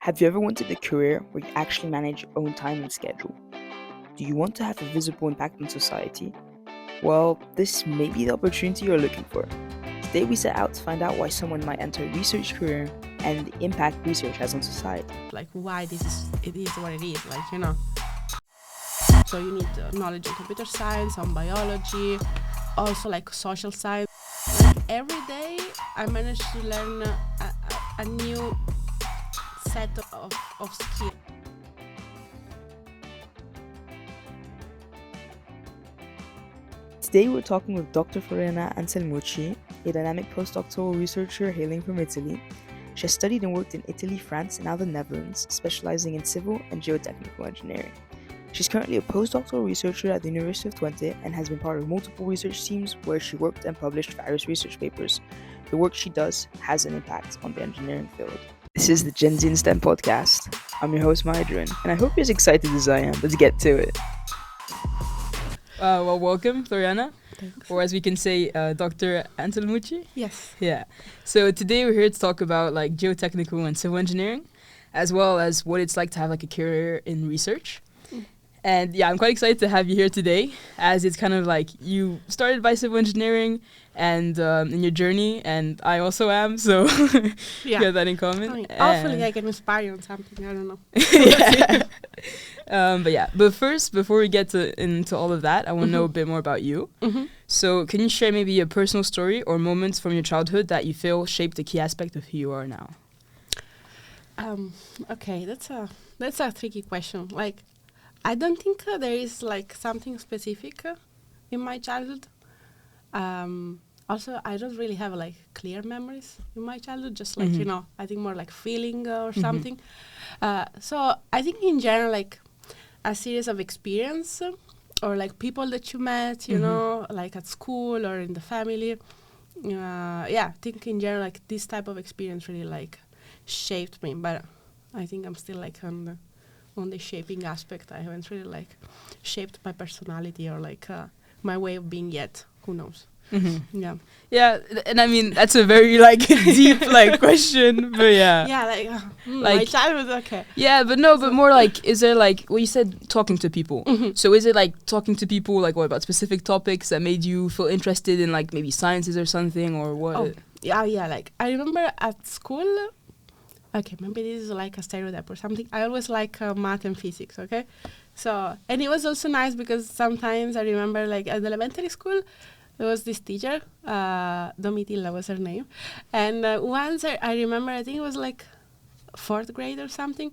Have you ever wanted a career where you actually manage your own time and schedule? Do you want to have a visible impact on society? Well, this may be the opportunity you're looking for. Today we set out to find out why someone might enter a research career and the impact research has on society. Like why it is what it is, So you need knowledge in computer science, on biology, also like social science. Like every day I manage to learn a new set of skills. Today we're talking with Dr Floriana Anselmucci, a dynamic postdoctoral researcher hailing from Italy. She has studied and worked in Italy, France, and now the Netherlands, specializing in civil and geotechnical engineering. She's currently a postdoctoral researcher at the University of Twente and has been part of multiple research teams where she worked and published various research papers. The work she does has an impact on the engineering field. This is the Gen Z in STEM podcast. I'm your host, Maidrin, and I hope you're as excited as I am. Let's get to it. Well, welcome, Floriana. Thanks. Or as we can say, Dr. Anselmucci. Yes. Yeah. So today we're here to talk about like geotechnical and civil engineering, as well as what it's like to have like a career in research. And yeah, I'm quite excited to have you here today, as it's kind of like you started by civil engineering and in your journey, and I also am, so we have that in common. I mean, hopefully I can inspire you on something, I don't know. But first, before we get into all of that, I want to know a bit more about you. Mm-hmm. So can you share maybe a personal story or moments from your childhood that you feel shaped a key aspect of who you are now? Okay, that's a tricky question. Like, I don't think there is like something specific in my childhood. Also, I don't really have like clear memories in my childhood. Just like I think more like feeling or something. So I think in general, like a series of experience or like people that you met, you know, like at school or in the family. I think in general, like this type of experience really like shaped me. But I think I'm still like on the shaping aspect. I haven't really like shaped my personality or like my way of being yet. Who knows? Yeah. Yeah, and I mean that's a very like deep like question, but yeah. Yeah, like like my childhood. Okay. Yeah, but no, but more like, is there like, well, you said talking to people. So is it like talking to people like what about specific topics that made you feel interested in like maybe sciences or something or what? Oh, yeah. Like I remember at school. Okay, maybe this is like a stereotype or something. I always like math and physics, okay? So, and it was also nice because sometimes I remember like at the elementary school, there was this teacher, Domitilla was her name. And once I remember, I think it was like 4th grade or something,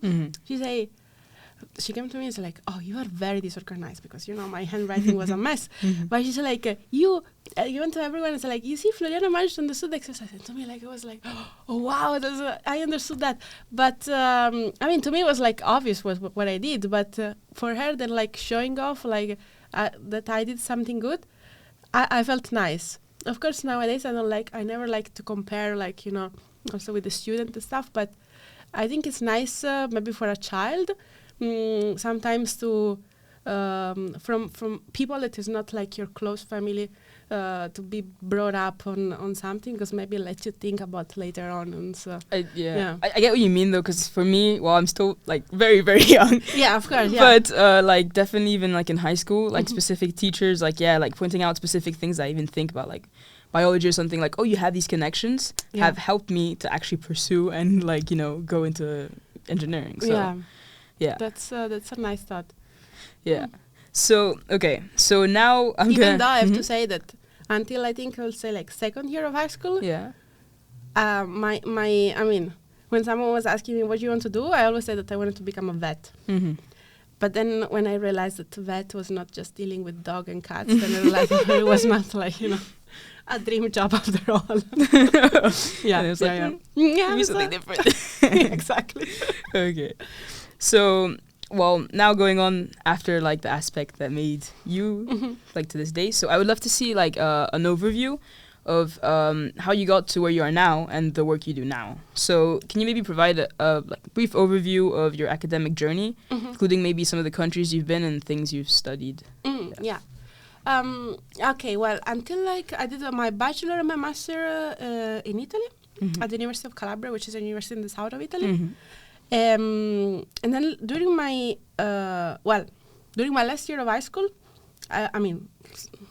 she came to me and said like, oh, you are very disorganized because, you know, my handwriting was a mess. But she's like, you went to everyone and said like, you see, Floriana managed to understand the exercise. And to me, like, it was like, oh, wow, I understood that. But, I mean, to me, it was like obvious what I did. But for her, then like showing off like that I did something good, I felt nice. Of course, nowadays, I never like to compare like, you know, also with the student and stuff. But I think it's nice maybe for a child sometimes to from people that is not like your close family to be brought up on something because maybe let you think about later on. And so I get what you mean though, because for me, well, I'm still like very very young. Yeah, of course. Yeah. But like definitely even like in high school, like specific teachers, like like pointing out specific things I even think about, like biology or something, like, oh, you have these connections, have helped me to actually pursue and like, you know, go into engineering. So yeah, that's a nice thought. Yeah. So okay, so now I'm even though I have to say that until I think I will say like 2nd year of high school. Yeah. I mean, when someone was asking me what you want to do, I always said that I wanted to become a vet. But then when I realized that vet was not just dealing with dog and cats, then I realized that it was not like, you know, a dream job after all. Yeah, it was yeah, something different. Exactly. Okay. So, well, now going on after like the aspect that made you like to this day. So I would love to see like an overview of how you got to where you are now and the work you do now. So can you maybe provide a like brief overview of your academic journey, including maybe some of the countries you've been and things you've studied? Yeah. Okay, well, until like I did my bachelor and my master in Italy at the University of Calabria, which is a university in the south of Italy. And then during my last year of high school, I mean,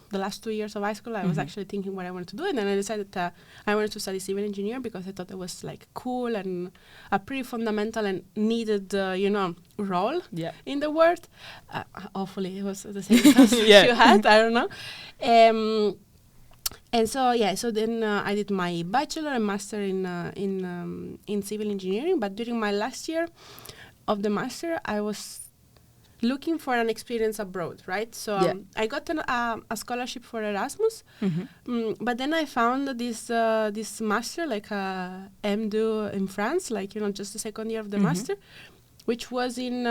the last 2 years of high school, I was actually thinking what I wanted to do, and then I decided I wanted to study civil engineer because I thought it was like cool and a pretty fundamental and needed, role in the world. Hopefully, it was the same as you had. I don't know. And so then I did my bachelor and master in civil engineering. But during my last year of the master, I was looking for an experience abroad, right? So I got a scholarship for Erasmus, but then I found this master, like a MDu in France, like, just the second year of the master, which was in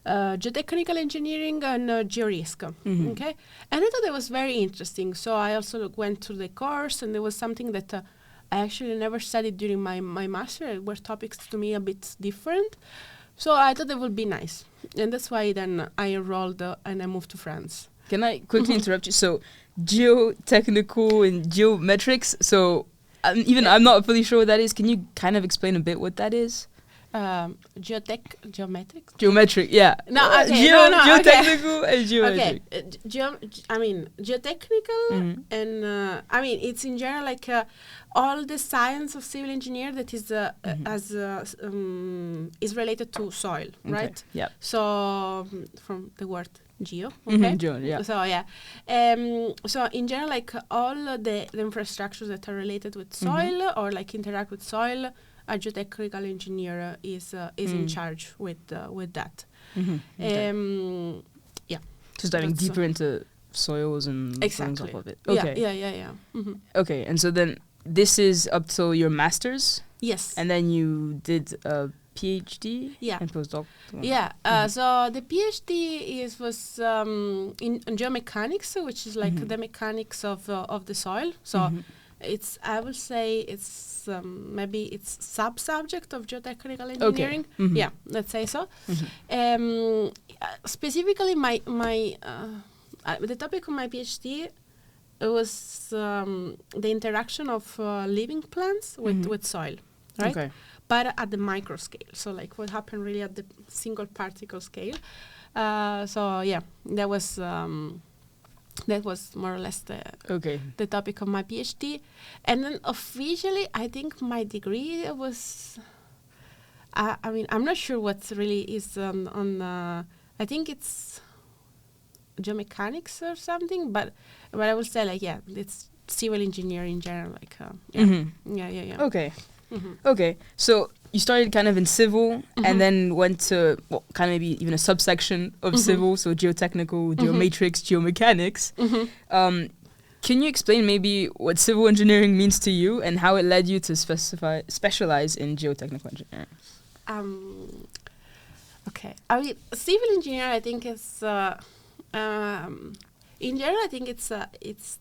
geotechnical engineering and georisk. Okay, and I thought it was very interesting. So I also went through the course, and there was something that I actually never studied during my master. It were topics to me a bit different. So I thought it would be nice. And that's why then I enrolled and I moved to France. Can I quickly interrupt you? So geotechnical and geometrics. So I'm not fully sure what that is. Can you kind of explain a bit what that is? Geometrics? Geometric, yeah. No, okay. Geotechnical and geometric. Okay. Geotechnical and it's in general like all the science of civil engineer that is is related to soil, right? Yeah. So from the word geo, okay? Geo, yeah. So in general, like all the infrastructures that are related with soil or like interact with soil, a geotechnical engineer is in charge with that. Just diving deeper into soils and things off of it. Okay. Yeah. Okay, and so then this is up till your master's? Yes. And then you did a PhD? Yeah. And postdoc? Yeah. So the PhD was in geomechanics, which is like the mechanics of the soil. So I would say it's maybe it's sub-subject of geotechnical engineering. Okay. Yeah, let's say so. Specifically, my the topic of my PhD was the interaction of living plants with soil, right? Okay. But at the micro scale, so like what happened really at the single particle scale. That was more or less the topic of my PhD. And then officially, I think my degree was, I'm not sure what really is on I think it's geomechanics or something, but I would say, like, it's civil engineering in general. Like, yeah. Okay. Okay, so you started kind of in civil and then went to kind of maybe even a subsection of civil, so geotechnical, geomatrix, geomechanics. Can you explain maybe what civil engineering means to you and how it led you to specialize in geotechnical engineering? Okay, I mean, civil engineer, I think is in general, I think it's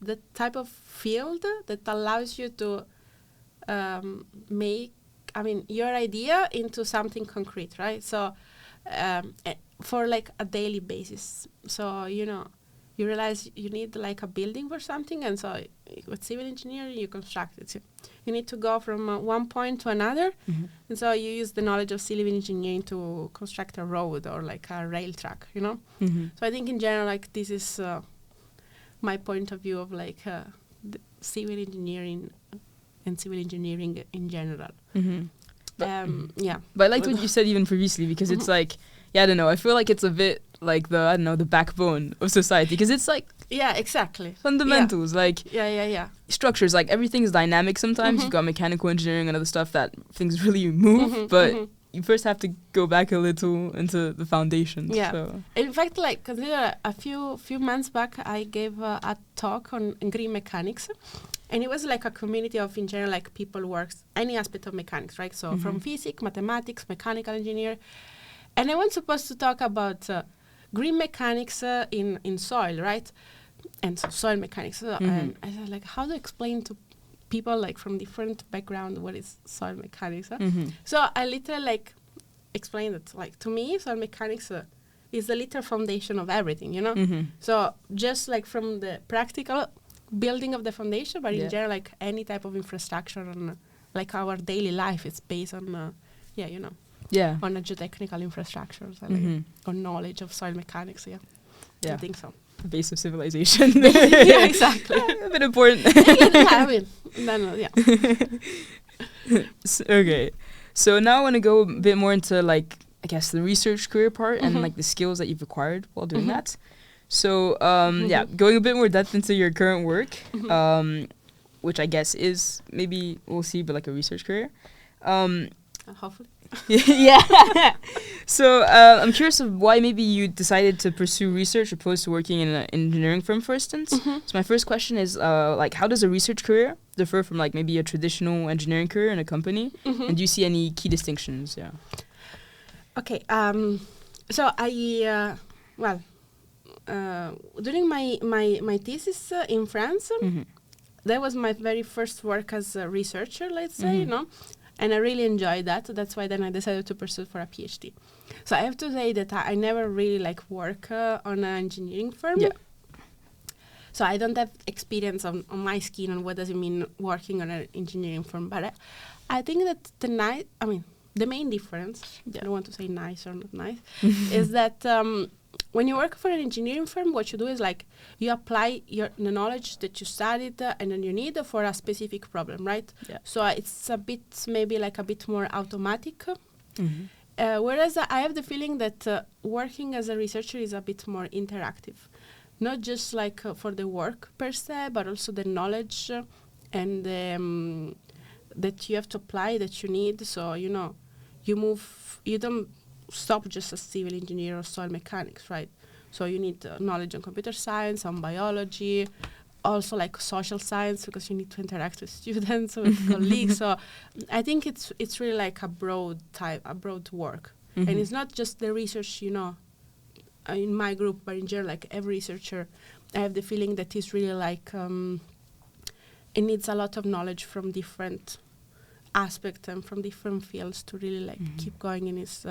the type of field that allows you to make, your idea into something concrete, right? So for like a daily basis. So, you realize you need like a building for something, and so with civil engineering, you construct it. So you need to go from one point to another, and so you use the knowledge of civil engineering to construct a road or like a rail track, So I think in general, like this is my point of view of like the civil engineering and civil engineering in general. But I liked what you said even previously, because it's like, I don't know, I feel like it's a bit like the backbone of society, because it's like exactly fundamentals, like structures, like everything is dynamic sometimes. You've got mechanical engineering and other stuff that things really move, but you first have to go back a little into the foundations. So. In fact, like consider a few months back, I gave a talk on green mechanics, and it was like a community of, in general, like people works any aspect of mechanics, right? So from physics, mathematics, mechanical engineer, and I was supposed to talk about green mechanics in soil, right? And so soil mechanics. And I was like, how to explain to people like from different background what is soil mechanics? So I literally like explained it. Like to me, soil mechanics is the literal foundation of everything, So just like from the practical building of the foundation, but in general, like any type of infrastructure and like our daily life is based on, Yeah. on a geotechnical infrastructures and Mhm. on knowledge of soil mechanics. Yeah, Yeah. I think so. The base of civilization. Yeah, exactly. A bit important. Yeah, I mean, then, yeah. Okay. So now I want to go a bit more into like I guess the research career part and like the skills that you've acquired while doing that. So yeah, going a bit more depth into your current work, which I guess is maybe we'll see, but like a research career. Hopefully. Yeah. So I'm curious of why maybe you decided to pursue research opposed to working in an engineering firm, for instance. So my first question is like, how does a research career differ from like maybe a traditional engineering career in a company? And do you see any key distinctions? Yeah. Okay. So I during my thesis in France, that was my very first work as a researcher, let's say, you know. And I really enjoyed that. So that's why then I decided to pursue for a PhD. So I have to say that I never really like work on an engineering firm. Yeah. So I don't have experience on my skin on what does it mean working on an engineering firm. But I think that the main difference, I don't want to say nice or not nice, is that when you work for an engineering firm, what you do is like you apply the knowledge that you studied and then you need for a specific problem, right? Yeah. So it's a bit, maybe like a bit more automatic. Whereas I have the feeling that working as a researcher is a bit more interactive. Not just like for the work per se, but also the knowledge and that you have to apply, that you need. So, you know, you don't stop just as civil engineer or soil mechanics, right? So you need knowledge on computer science, on biology, also like social science, because you need to interact with students, with colleagues. So I think it's really like a broad work. And it's not just the research, you know, in my group, but in general, like every researcher, I have the feeling that it's really like, it needs a lot of knowledge from different aspects and from different fields to really like keep going in his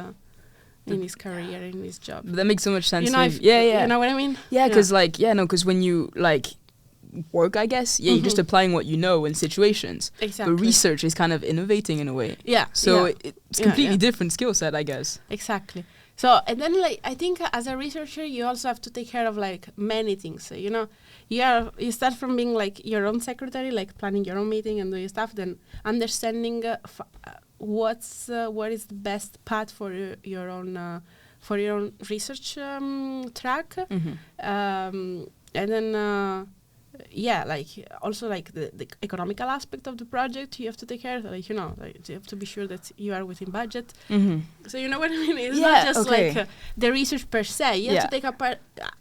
career, in his job. That makes so much sense. You know, yeah. You know what I mean? Yeah, because because when you like work, I guess, you're just applying what you know in situations. Exactly. But research is kind of innovating in a way. Yeah. So it's completely yeah. different skill set, I guess. Exactly. So, and then like I think as a researcher, you also have to take care of like many things. So, you know, you start from being like your own secretary, like planning your own meeting and doing stuff, then understanding what is the best path for your own research track, and then like also like the economical aspect of the project you have to take care of. Like, you know, like you have to be sure that you are within budget. So you know what I mean? It's not just like the research per se. You have to take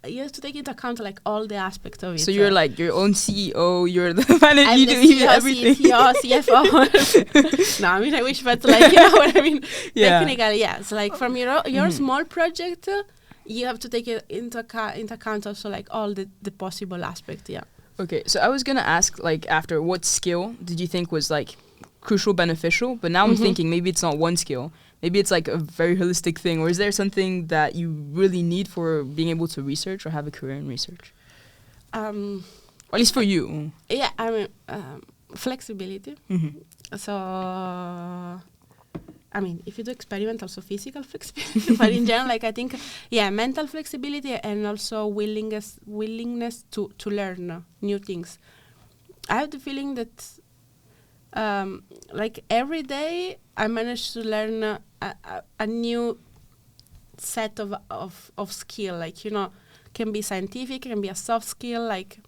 you have to take into account like all the aspects of it. So you're like your own CEO. You're the manager. You do CEO, everything. CTO, CFO. No, I mean I wish, but like you know what I mean. Technically, yeah. So like from your small project, you have to take it into account also like all the possible aspects. Yeah. Okay, so I was gonna ask, like, after what skill did you think was like crucial, beneficial? But now I'm thinking maybe it's not one skill. Maybe it's like a very holistic thing. Or is there something that you really need for being able to research or have a career in research? Or at least for you. Yeah, I mean flexibility. So. I mean, if you do experiment, also physical flexibility, but in general, like I think, mental flexibility and also willingness to learn new things. I have the feeling that, like every day, I manage to learn a new set of skill. Like, you know, can be scientific, can be a soft skill, like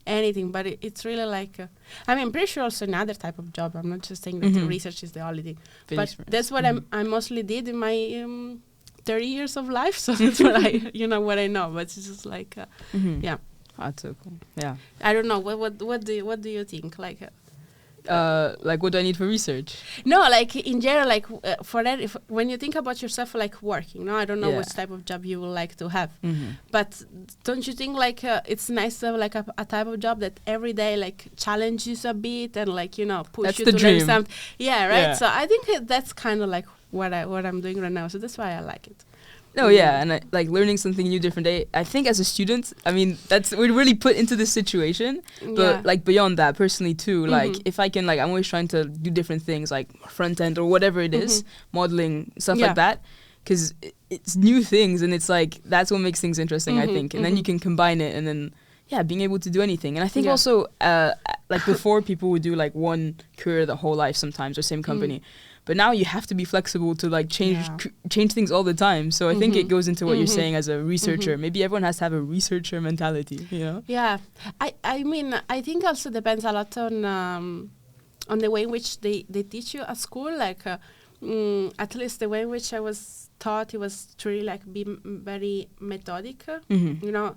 anything, but it's really like I mean, I'm pretty sure also another type of job. I'm not just saying that research is the only thing, but that's what I mostly did in my 30 years of life. So that's what what I know. But it's just like yeah. That's so cool. Yeah. I don't know what do you think like. Like what do I need for research? No, like in general, like for that, when you think about yourself, like working, no, I don't know what type of job you would like to have, but don't you think like it's nice to have like a type of job that every day like challenges a bit and like push that's you the to dream. learn something? Yeah, right. Yeah. So I think that's kind of like what I'm doing right now. So that's why I like it. No, yeah, and like learning something new different day. I think as a student, I mean, we're really put into this situation. But like beyond that, personally too, like if I can, like, I'm always trying to do different things, like front end or whatever it is, modeling stuff like that, because it's new things, and it's like that's what makes things interesting. I think, and then you can combine it, and then being able to do anything. And I think also, like before, people would do like one career the whole life sometimes, or same company. But now you have to be flexible to like change things all the time. So I think it goes into what you're saying as a researcher. Maybe everyone has to have a researcher mentality, you know? Yeah. I mean, I think also depends a lot on the way in which they teach you at school. Like, at least the way in which I was taught, it was to really like be very methodic, you know,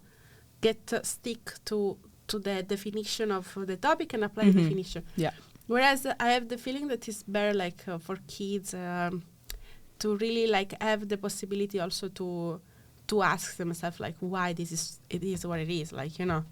stick to the definition of the topic and apply the definition. Yeah. Whereas I have the feeling that it's better like for kids to really like have the possibility also to ask themselves like why it is what it is, like, you know,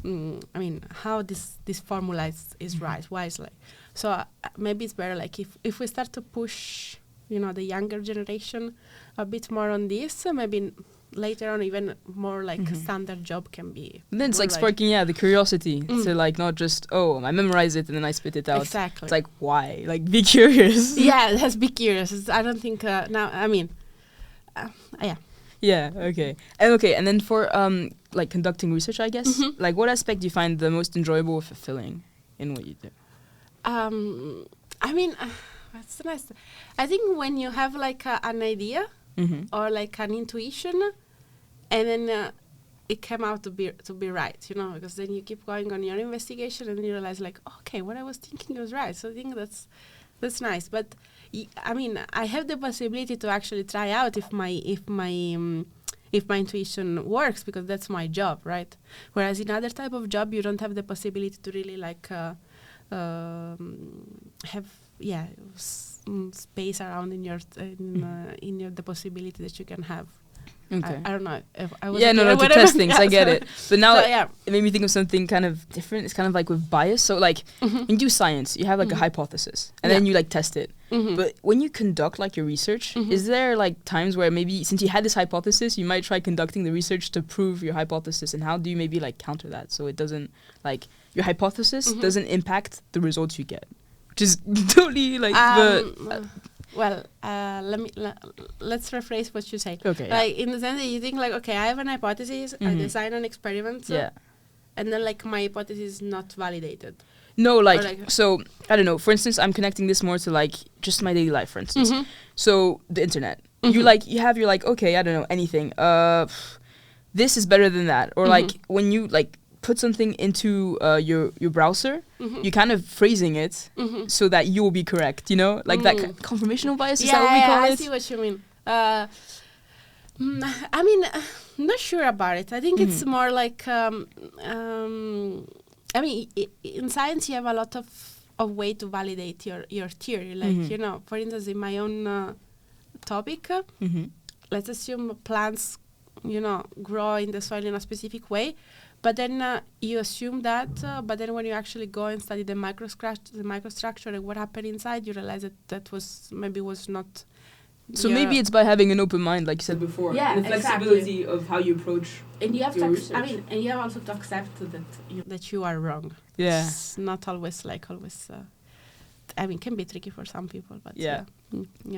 I mean, how this formula is right, why it's like. So maybe it's better like if we start to push, you know, the younger generation a bit more on this, maybe later on even more like a standard job can be. And then it's like sparking the curiosity to like not just I memorize it and then I spit it out. Exactly. It's like, why? Like, be curious. Yeah, let's be curious. I don't think now, I mean, Yeah, okay. And then for like conducting research, I guess, like what aspect do you find the most enjoyable or fulfilling in what you do? I mean, that's nice. I think when you have like an idea or like an intuition, and then it came out to be right, you know, because then you keep going on your investigation and you realize like, okay, what I was thinking was right. So I think that's nice. But I mean, I have the possibility to actually try out if my intuition works, because that's my job, right? Whereas in other type of job, you don't have the possibility to really like have space around in your the possibility that you can have. Okay. I don't know if I was to test things. I get it. But now so, it made me think of something kind of different. It's kind of like with bias. So like when you do science, you have like a hypothesis and then you like test it. But when you conduct like your research, is there like times where maybe since you had this hypothesis, you might try conducting the research to prove your hypothesis, and how do you maybe like counter that so it doesn't like your hypothesis doesn't impact the results you get, which is totally like well, let's rephrase what you say. Okay. Like in the sense that you think like, okay, I have an hypothesis, I design an experiment, and then like my hypothesis is not validated. No, like so I don't know. For instance, I'm connecting this more to like just my daily life. For instance, so the internet. You have your like, okay, I don't know anything. This is better than that, or like when you like put something into your browser, you kind of phrasing it so that you will be correct, you know, like that conformational bias. Is that what we call it? I see what you mean. I mean, I'm not sure about it. I think it's more like I mean, in science you have a lot of way to validate your theory. Like you know, for instance, in my own topic, let's assume plants, you know, grow in the soil in a specific way. But then you assume that, but then when you actually go and study the microstructure and what happened inside, you realize that was not. So maybe it's by having an open mind, like you said before, and the flexibility of how you approach. And you have your to, research. and you have also to accept that you are wrong. Yeah, it's not always like always. I mean, it can be tricky for some people, but yeah.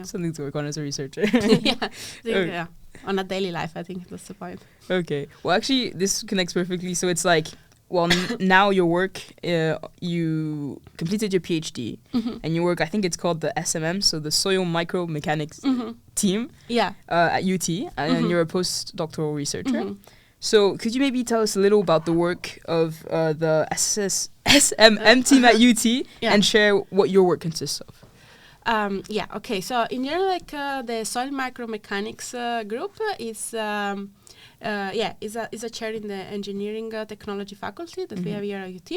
Something to work on as a researcher. Yeah. On a daily life, I think that's the point. Okay. Well, actually, this connects perfectly. So it's like, well, now your work, you completed your PhD, and your work, I think it's called the SMM, so the Soil Micromechanics team. Yeah. At UT, and you're a postdoctoral researcher. So could you maybe tell us a little about the work of the SMM team at UT and share what your work consists of? Okay. So in general, like the soil micromechanics group is a chair in the engineering technology faculty that we have here at UT.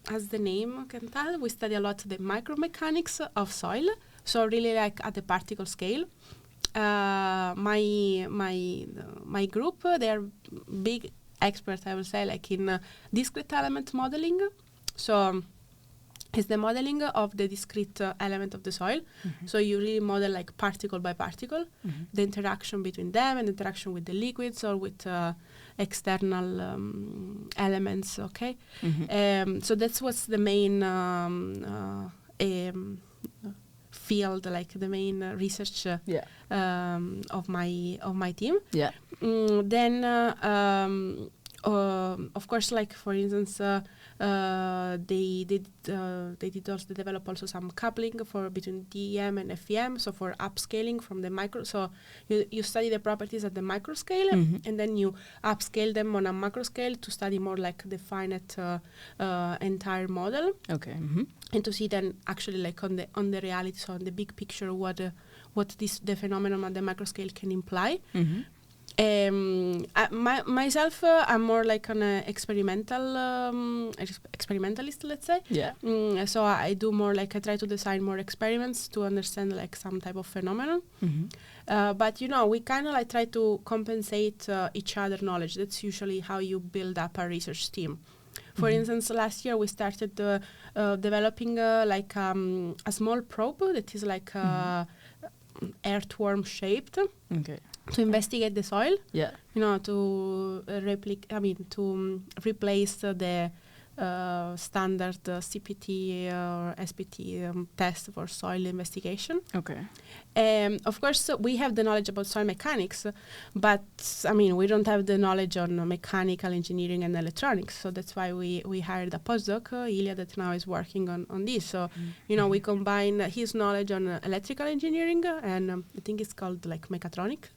As the name can tell, we study a lot the micromechanics of soil. So really like at the particle scale. My group, they are big experts, I would say, like in discrete element modeling. So is the modeling of the discrete element of the soil. So you really model like particle by particle, the interaction between them and the interaction with the liquids or with external elements, okay? So that's what's the main field, like the main research of my team. Yeah. Then of course, like for instance, they did also develop also some coupling between DEM and FEM, so for upscaling from the micro. So you study the properties at the micro scale, and then you upscale them on a macro scale to study more like the finite entire model. Okay. And to see then actually like on the reality, so on the big picture, what the phenomenon at the macro scale can imply. Myself, I'm more like an experimentalist, let's say. Yeah. So I do more like I try to design more experiments to understand like some type of phenomenon. But we kind of like try to compensate each other knowledge. That's usually how you build up a research team. For instance, last year we started developing like a small probe that is like earthworm shaped. Okay. To investigate the soil, to replace the standard CPT or SPT test for soil investigation. Okay. Of course, we have the knowledge about soil mechanics, but we don't have the knowledge on mechanical engineering and electronics. So that's why we hired a postdoc, Ilya, that now is working on this. So, we combine his knowledge on electrical engineering, and I think it's called like mechatronic,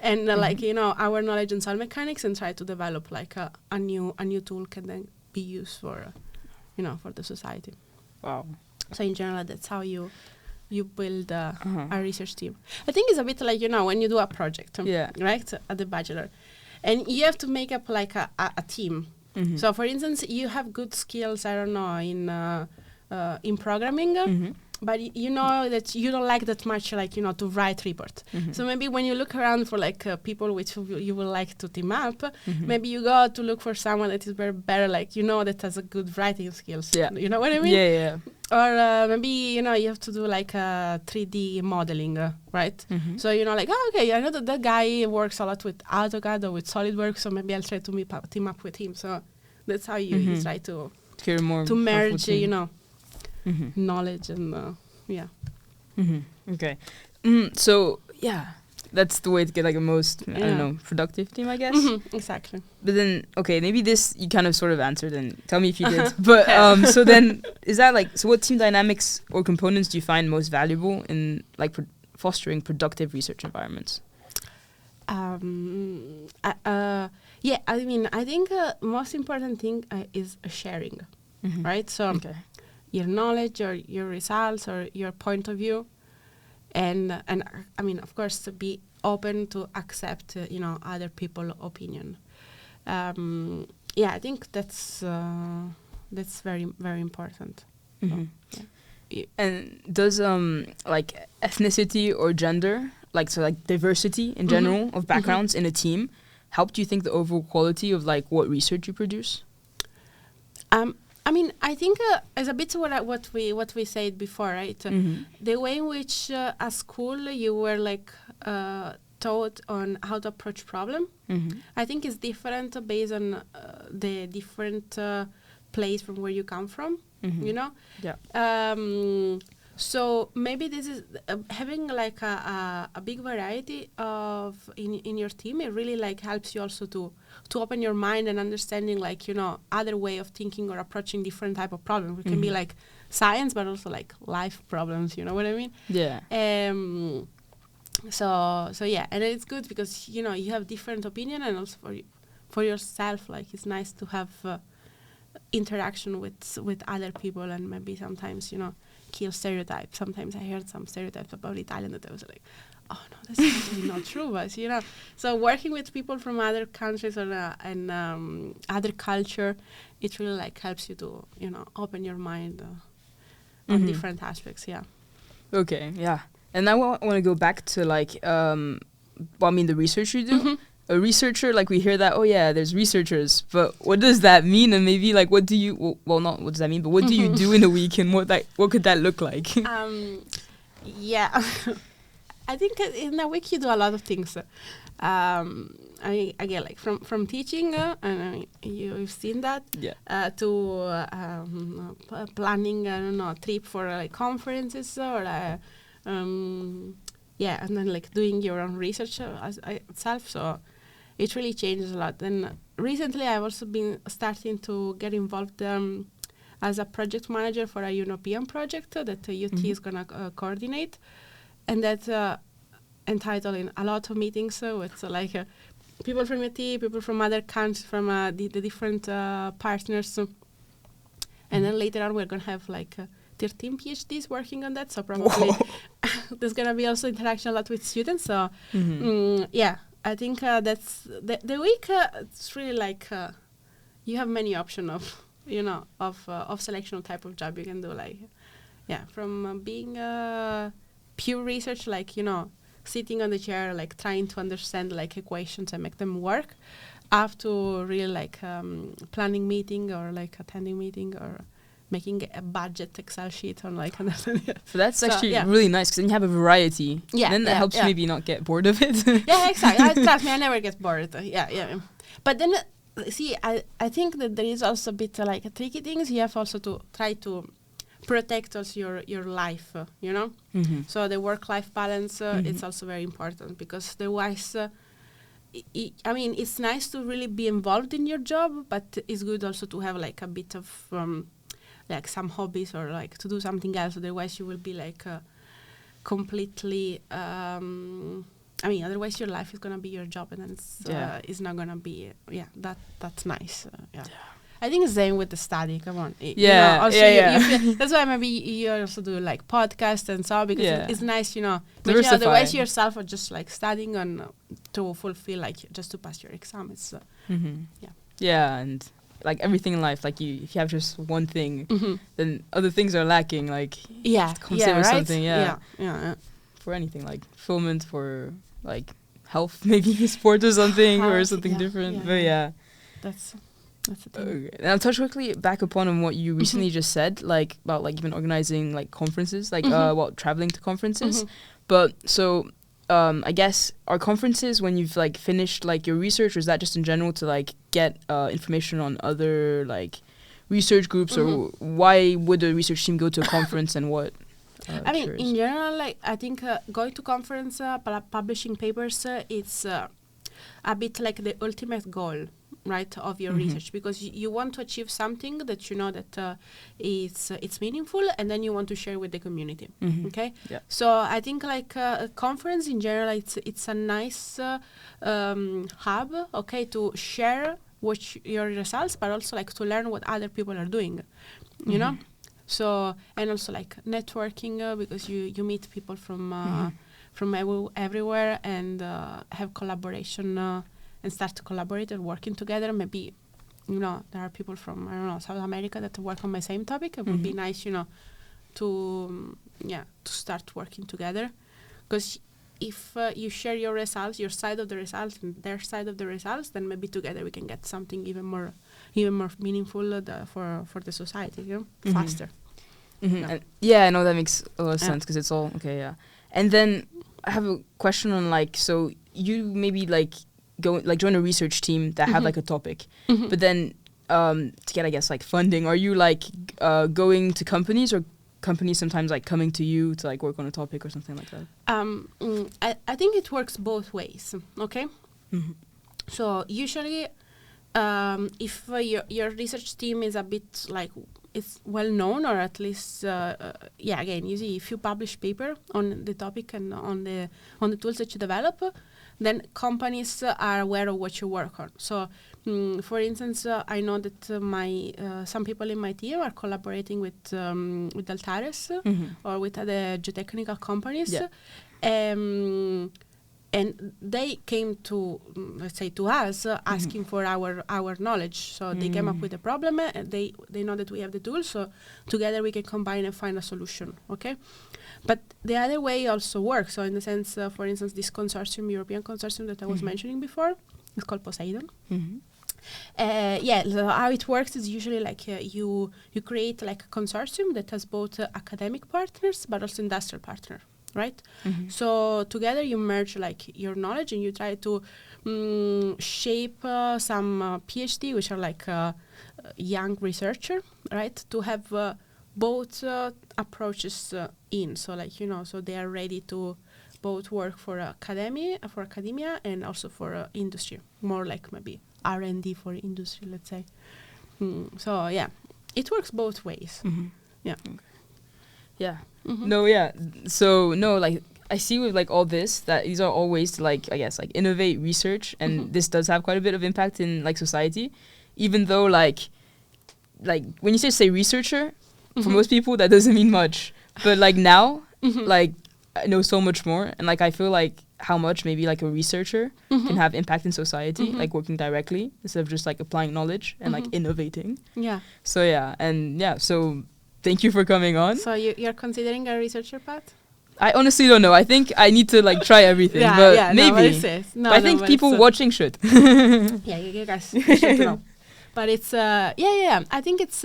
and our knowledge on soil mechanics, and try to develop like a new tool can then be used for the society. Wow. So in general, that's how you build a research team. I think it's a bit like, when you do a project, right, at the bachelor, and you have to make up like a team. So for instance, you have good skills, I don't know, in programming, but you know that you don't like that much, like, to write report. So maybe when you look around for like people which you would like to team up, maybe you go to look for someone that is better, like, that has a good writing skills. Yeah. You know what I mean? Yeah. Or maybe, you have to do like 3D modeling, right? So, like, okay, I know that guy works a lot with AutoCAD or with SolidWorks, so maybe I'll try to team up with him. So that's how you try to merge, knowledge and okay. So that's the way to get like a most productive team, I guess. Exactly. But then maybe this you kind of sort of answered, and tell me if you did. But so then is that like, so what team dynamics or components do you find most valuable in like fostering productive research environments? I think most important thing is sharing, right? So your knowledge or your results or your point of view, and of course, to be open to accept other people's opinion. I think that's very, very important. So, and does like ethnicity or gender, like diversity in general of backgrounds in a team, help, do you think, the overall quality of like what research you produce? I think it's a bit what we said before, right? The way in which at school you were like taught on how to approach problem, I think is different based on the different place from where you come from. So maybe this is having like a big variety of in your team. It really like helps you also to open your mind and understanding like other way of thinking or approaching different type of problems. It can be like science, but also like life problems. You know what I mean? Yeah. So yeah, and it's good because you have different opinion, and also for yourself, like it's nice to have interaction with other people, and maybe sometimes kill stereotypes. Sometimes I heard some stereotypes about Italian that I was like, oh no, that's totally not true. But so working with people from other countries or and other culture, it really like helps you to open your mind on different aspects. Yeah. Okay. Yeah. And now I want to go back to like, the research you do. a researcher, like we hear that, oh yeah, there's researchers, but what does that mean? And maybe like what do you, well not what does that mean, but what do you do in a week, and what could that look like? Yeah, I think in a week you do a lot of things. Again, like from teaching, and you've seen that, to planning, I don't know, a trip for like conferences or and then like doing your own research itself. So it really changes a lot. And recently, I've also been starting to get involved as a project manager for a European project that UT is gonna coordinate, and that's entitled in a lot of meetings with people from UT, people from other countries, from the different partners. And then later on, we're going to have 13 PhDs working on that. So probably there's going to be also interaction a lot with students. So I think that's the week. It's really you have many options of selection of type of job you can do. From being pure research, sitting on the chair, trying to understand equations and make them work, up to really planning meeting or attending meeting or making a budget Excel sheet on So that's actually really nice, because then you have a variety. Yeah, then that helps you maybe not get bored of it. Yeah, exactly. Trust me, I never get bored. Yeah. But then, see, I think that there is also a bit tricky things. You have also to try to protect also your life, So the work-life balance it's also very important, because otherwise, it's nice to really be involved in your job, but it's good also to have a bit of some hobbies or to do something else. Otherwise, you will be completely. Otherwise your life is gonna be your job, and then it's not gonna be. That's nice. I think the same with the study. Come on. That's why maybe you also do podcasts and so, because it's nice, But otherwise yourself are just studying on to fulfill just to pass your exam. It's and everything in life, if you have just one thing, then other things are lacking. Consider something. For anything fulfillment, for health, maybe sport or something, or something different. But that's the thing. Okay. Now touch quickly back upon what you recently just said, about you've been organizing conferences, traveling to conferences. But so I guess are conferences when you've finished your research, or is that just in general to get information on other research groups, or why would a research team go to a conference, and what? In general, I think going to conference, publishing papers, it's a bit the ultimate goal, right, of your research, because you want to achieve something that that it's meaningful, and then you want to share with the community. Okay, so I think a conference in general, it's a nice hub, okay, to share your results, but also to learn what other people are doing, you know. So, and also networking, because you meet people from everywhere, and have collaboration, and start to collaborate and working together. Maybe, there are people from, South America that work on my same topic. It would be nice, to start working together. Because if you share your results, your side of the results and their side of the results, then maybe together we can get something even more meaningful for the society, faster. I know that makes a lot of sense, because it's all okay. And then I have a question on so you maybe go join a research team that have a topic, but then to get I guess funding, are you going to companies, or companies sometimes coming to you to work on a topic or something like that? I think it works both ways. Okay, so usually if your research team is a bit it's well known, or at least again, you see, if you publish paper on the topic and on the tools that you develop, then companies are aware of what you work on. So for instance, I know that some people in my team are collaborating with Altares or with other geotechnical companies. and they came to, let's say, to us asking for our knowledge. So they came up with a problem, and they know that we have the tools, so together we can combine and find a solution, okay? But the other way also works. So in the sense, for instance, this consortium, European consortium that I was mentioning before, is called Poseidon. So how it works is usually like you create like a consortium that has both academic partners but also industrial partner, right? So together you merge like your knowledge and you try to shape some PhD, which are like young researcher, right? To have both approaches in. So like, so they are ready to both work for academia and also for industry, more like maybe R&D for industry, let's say. So yeah, it works both ways. Yeah. Okay. Yeah. So no, like I see with like all this that these are all ways to like, I guess, like innovate research, and this does have quite a bit of impact in like society, even though like when you say researcher, for most people that doesn't mean much, but like now, like I know so much more, and like I feel like how much maybe like a researcher can have impact in society, like working directly instead of just like applying knowledge and like innovating. Yeah. So yeah, and yeah, so thank you for coming on. So you're considering a researcher path? I honestly don't know. I think I need to like try everything, but maybe. But I think people watching should. Yeah, you guys should know. But it's I think it's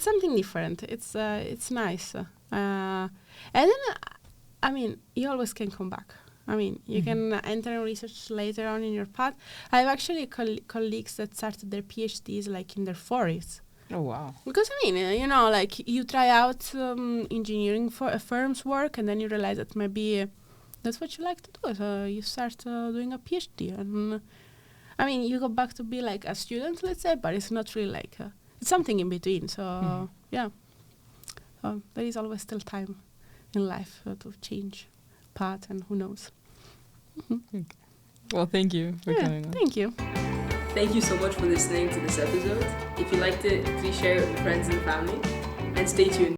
something different. It's nice. And then I mean, you always can come back. I mean, you can enter in research later on in your path. I have actually colleagues that started their PhDs like in their 40s. Oh, wow. Because, I mean, like you try out engineering for a firm's work, and then you realize that maybe that's what you like to do. So you start doing a PhD. And I mean, you go back to be like a student, let's say, but it's not really like, it's something in between. So, yeah. There is always still time in life to change path, and who knows. Okay. Well, thank you for coming on. Thank you. Thank you so much for listening to this episode. If you liked it, please share it with your friends and family, and stay tuned.